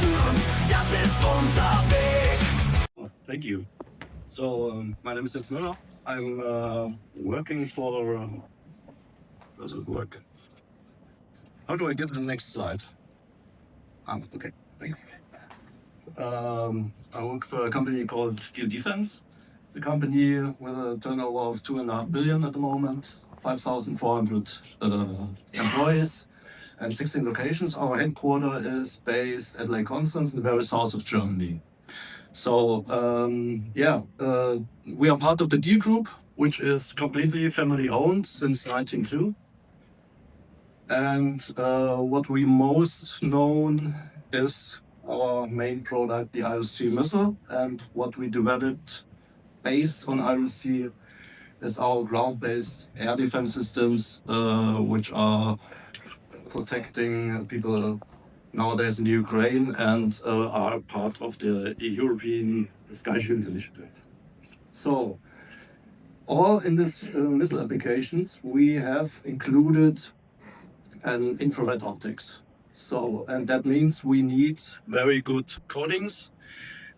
führen, das ist unser Weg. Thank you. So, my name is Jens Müller. I'm working for. Does it work? How do I get to the next slide? Okay, thanks. I work for a company called Steel Defense. It's a company with a turnover of 2.5 billion at the moment, 5,400 employees, and 16 locations. Our headquarters is based at Lake Constance in the very south of Germany. So, we are part of the Deal Group, which is completely family owned since 1902. And what we most known is our main product, the IRIS-T missile, and what we developed based on IRIS-T is our ground-based air defense systems, which are protecting people nowadays in Ukraine and are part of the European Sky Shield Initiative. So, all in this missile applications, we have included an infrared optics. So, and that means we need very good coatings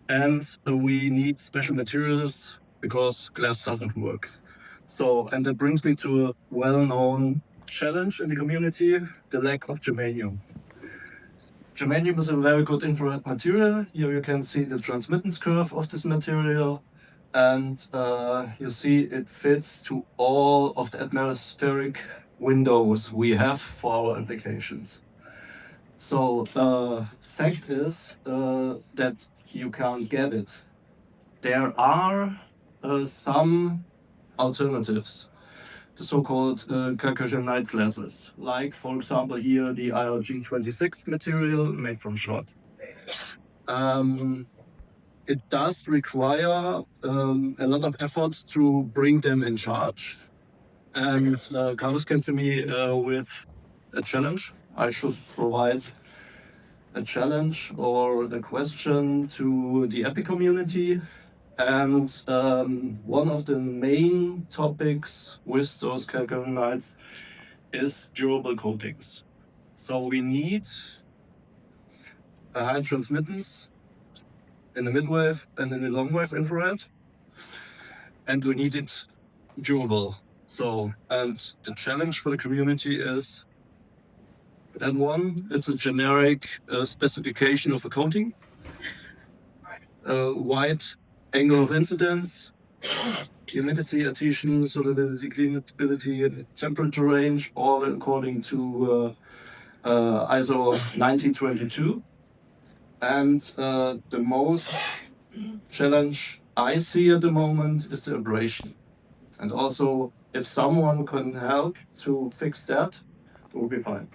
and we need special materials because glass doesn't work. So, and that brings me to a well-known challenge in the community, the lack of germanium. Germanium is a very good infrared material. Here you can see the transmittance curve of this material. And you see it fits to all of the atmospheric windows we have for our applications. So fact is that you can't get it. There are some alternatives, the so-called Caucasianite glasses, like for example here the IRG26 material made from shot. It does require a lot of effort to bring them in charge. And Carlos came to me with a challenge. I should provide a challenge or a question to the EPI community. And one of the main topics with those Caucasianites is durable coatings. So we need a high transmittance in the midwave and in the long wave infrared, and we need it durable. So, and the challenge for the community is that one, it's a generic specification of a coating, wide angle of incidence, humidity, adhesion, solidity, cleanability, temperature range, all according to ISO 1922. And the most challenge I see at the moment is the abrasion. And also, if someone can help to fix that, it will be fine.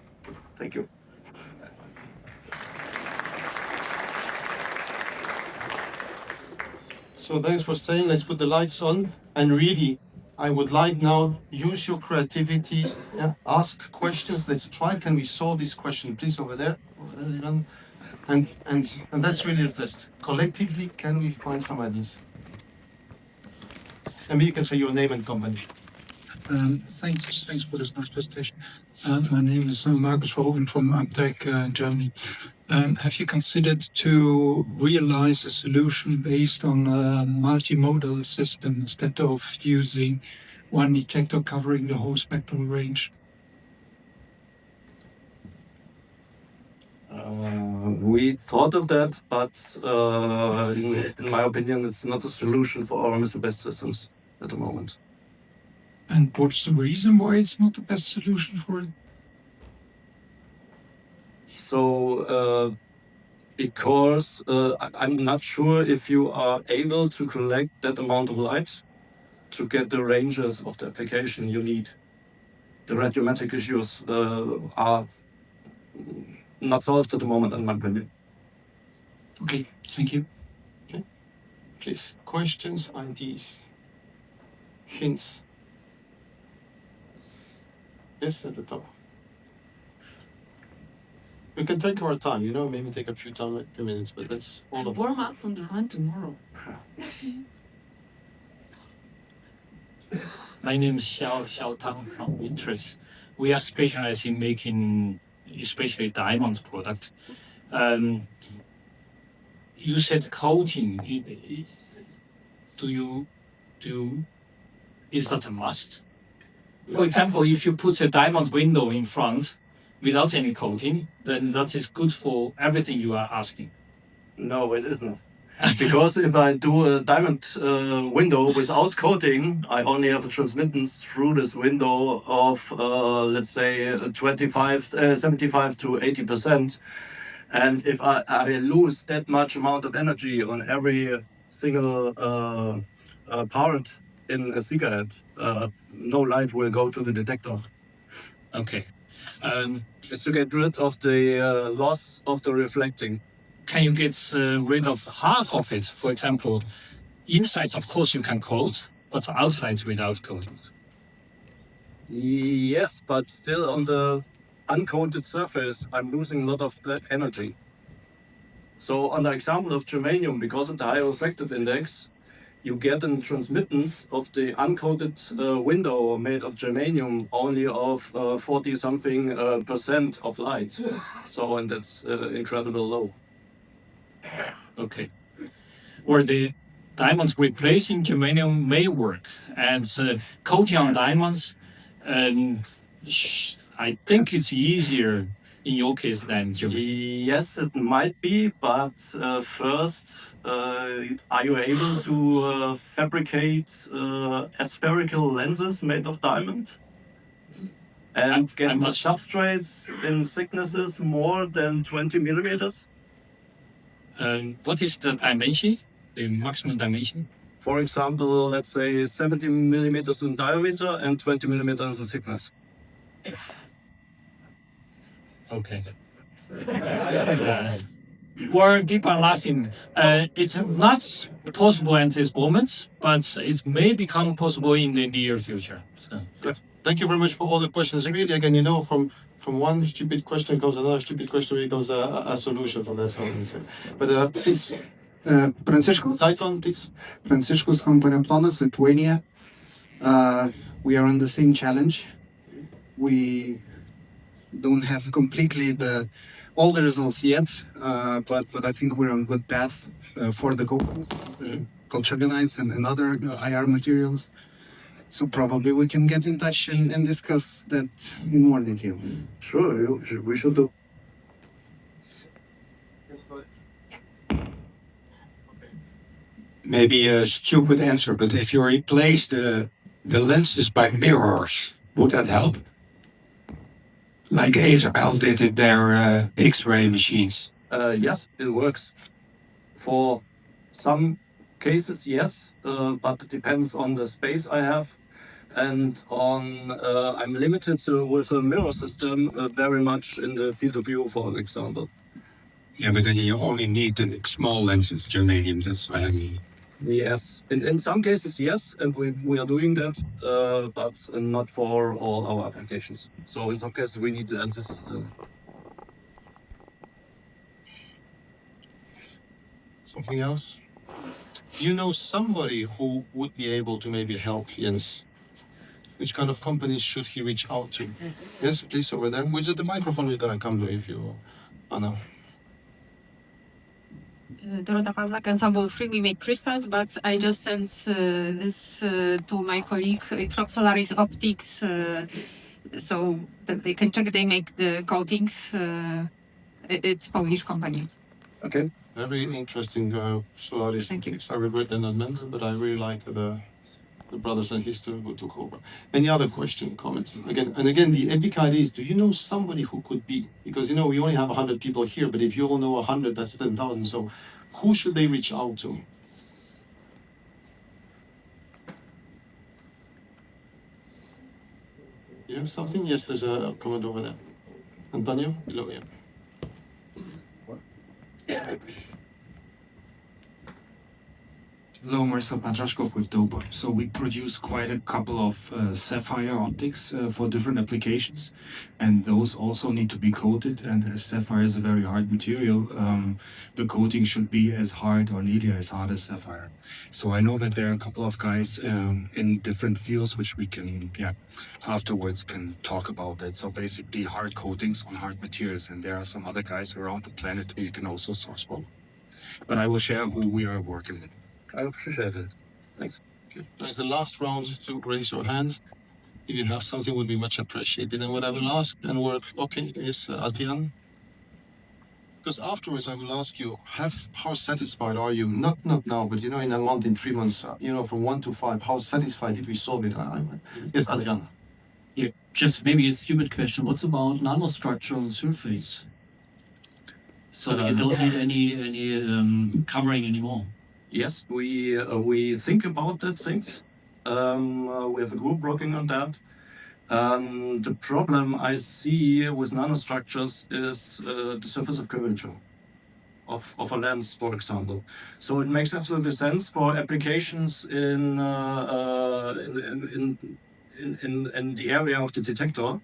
Thank you. So thanks for staying. Let's put the lights on. And really, I would like now, use your creativity, ask questions. Let's try. Can we solve this question? Please, over there. And that's really the test. Collectively, can we find some ideas? And you can say your name and company. Thanks for this nice presentation. My name is Marcus Verhoeven from Amtech Germany. Have you considered to realize a solution based on a multimodal system instead of using one detector covering the whole spectral range? We thought of that, but in my opinion, it's not a solution for our missile-based systems at the moment. And what's the reason why it's not the best solution for it? So, because I'm not sure if you are able to collect that amount of light to get the ranges of the application you need. The radiometric issues are not solved at the moment, in my opinion. Okay, thank you. Okay. Please, questions, ideas, hints. Yes, at the top. We can take our time, maybe take a few minutes, but that's all of it. Warm up from the run tomorrow. My name is Xiao Tang from Winters. We are specialized in making especially diamonds products. you said coating. Is that a must? For example, if you put a diamond window in front without any coating, then that is good for everything you are asking. No, it isn't. Because if I do a diamond window without coating, I only have a transmittance through this window of, let's say, 75 to 80%. And if I lose that much amount of energy on every single part in a cigarette, no light will go to the detector. Okay. It's to get rid of the loss of the reflecting. Can you get rid of half of it? For example, inside, of course, you can coat, but outside without coating. Yes, but still on the uncoated surface, I'm losing a lot of energy. So on the example of germanium, because of the high refractive index, you get a transmittance of the uncoated window made of germanium only of 40 something % of light. So, and that's incredibly low. Okay. Or the diamonds replacing germanium may work, and coating on diamonds, I think it's easier in your case than germanium. Yes, it might be, but first, are you able to fabricate aspherical lenses made of diamond? And get the substrates in thicknesses more than 20 millimeters? What is the dimension? The maximum dimension? For example, let's say 70 millimeters in diameter and 20 millimeters in thickness. Okay. Well, people are laughing. It's not possible at this moment, but it may become possible in the near future. So. Thank you very much for all the questions. Really, again, you know, from one stupid question comes another stupid question, becomes a solution from that. But please, Pranciškus Titan, please. Pranciškus from Paremptonas, Lithuania. We are on the same challenge. We don't have completely all the results yet, but I think we're on good path for the coatings, colchagenites and other IR materials. So probably we can get in touch and discuss that in more detail. Sure, we should do. Maybe a stupid answer, but if you replace the lenses by mirrors, would that help? Like ASML did in their X-ray machines. Yes, it works. For some cases, yes, but it depends on the space I have. And I'm limited with a mirror system very much in the field of view, for example. Yeah, but then you only need the small lenses, germanium, that's what I mean. Yes, in some cases, yes, and we are doing that, but not for all our applications. So in some cases, we need the lenses still. Something else? You know somebody who would be able to maybe help Jens? Which kind of companies should he reach out to? Yes, please, over there. Which the microphone is gonna come to if you, Anna. Dorota Pawlak, Ensemble 3, we make crystals, but I just sent this to my colleague from Solaris Optics, so that they can check. They make the coatings. It's Polish company. Okay. Very interesting Solaris. Thank you. Optics. I regret they're not mentioned, but I really like the brothers and sisters who took over. Any other question, comments? Again, the epic idea is, do you know somebody who could be? Because, you know, we only have 100 people here, but if you all know 100, that's 10,000. So who should they reach out to? You have something? Yes, there's a comment over there. Antonio? Below, yeah. Hello, Marcel Patrashkov with Dopa. So we produce quite a couple of sapphire optics for different applications, and those also need to be coated. And as sapphire is a very hard material, the coating should be as hard or nearly as hard as sapphire. So I know that there are a couple of guys in different fields which we can, afterwards can talk about that. So basically hard coatings on hard materials, and there are some other guys around the planet who you can also source from. but I will share who we are working with. I appreciate it. Thanks. There's the last round to raise your hand. If you have something, would be much appreciated. And what I will ask and work, okay, is Adrian. Because afterwards I will ask you, how satisfied are you? Not now, but you know, in a month, in 3 months, you know, from 1 to 5, how satisfied did we solve it? Yes, Adrian. Yeah, just maybe a stupid question. What's about nanostructural surface? So you don't need any covering anymore. Yes, we think about that things. We have a group working on that. The problem I see with nanostructures is the surface of curvature of a lens, for example. So it makes absolutely sense for applications in the area of the detector,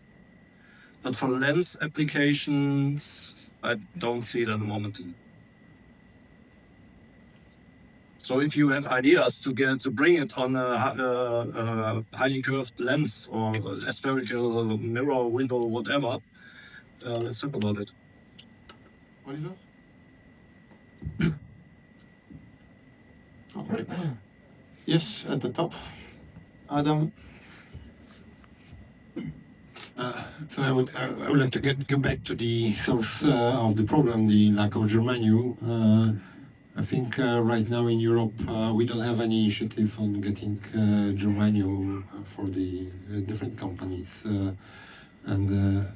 but for lens applications, I don't see it at the moment. So if you have ideas to bring it on a highly curved lens or a spherical mirror, window, whatever, let's talk about it. What is that? Okay. Yes, at the top. Adam. So I would like to get back to the source of the problem, the lack of germanium. I think right now in Europe we don't have any initiative on getting germanium for the different companies, and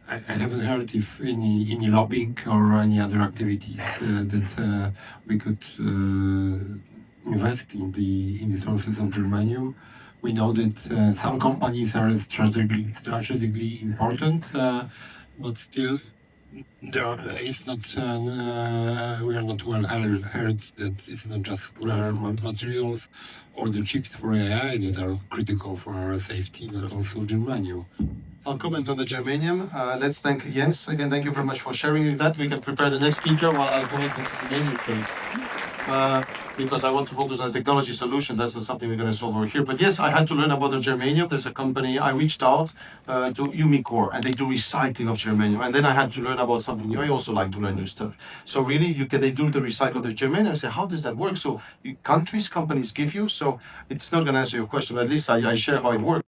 I haven't heard if any lobbying or any other activities that we could invest in the sources of germanium. We know that some companies are strategically important, but still there is not. We are not well heard that it's not just rare materials or the chips for AI that are critical for our safety, but also germanium. I'll comment on the germanium. Let's thank Jens again. Thank you very much for sharing that. We can prepare the next speaker while I'll comment on the germanium page. Because I want to focus on the technology solution. That's not something we're going to solve over here. But yes, I had to learn about the germanium. There's a company, I reached out to Umicore, and they do recycling of germanium. And then I had to learn about something new. I also like to learn new stuff. So really, they do the recycle of the germanium. I say, how does that work? So companies give you. So it's not going to answer your question, but at least I share how it works.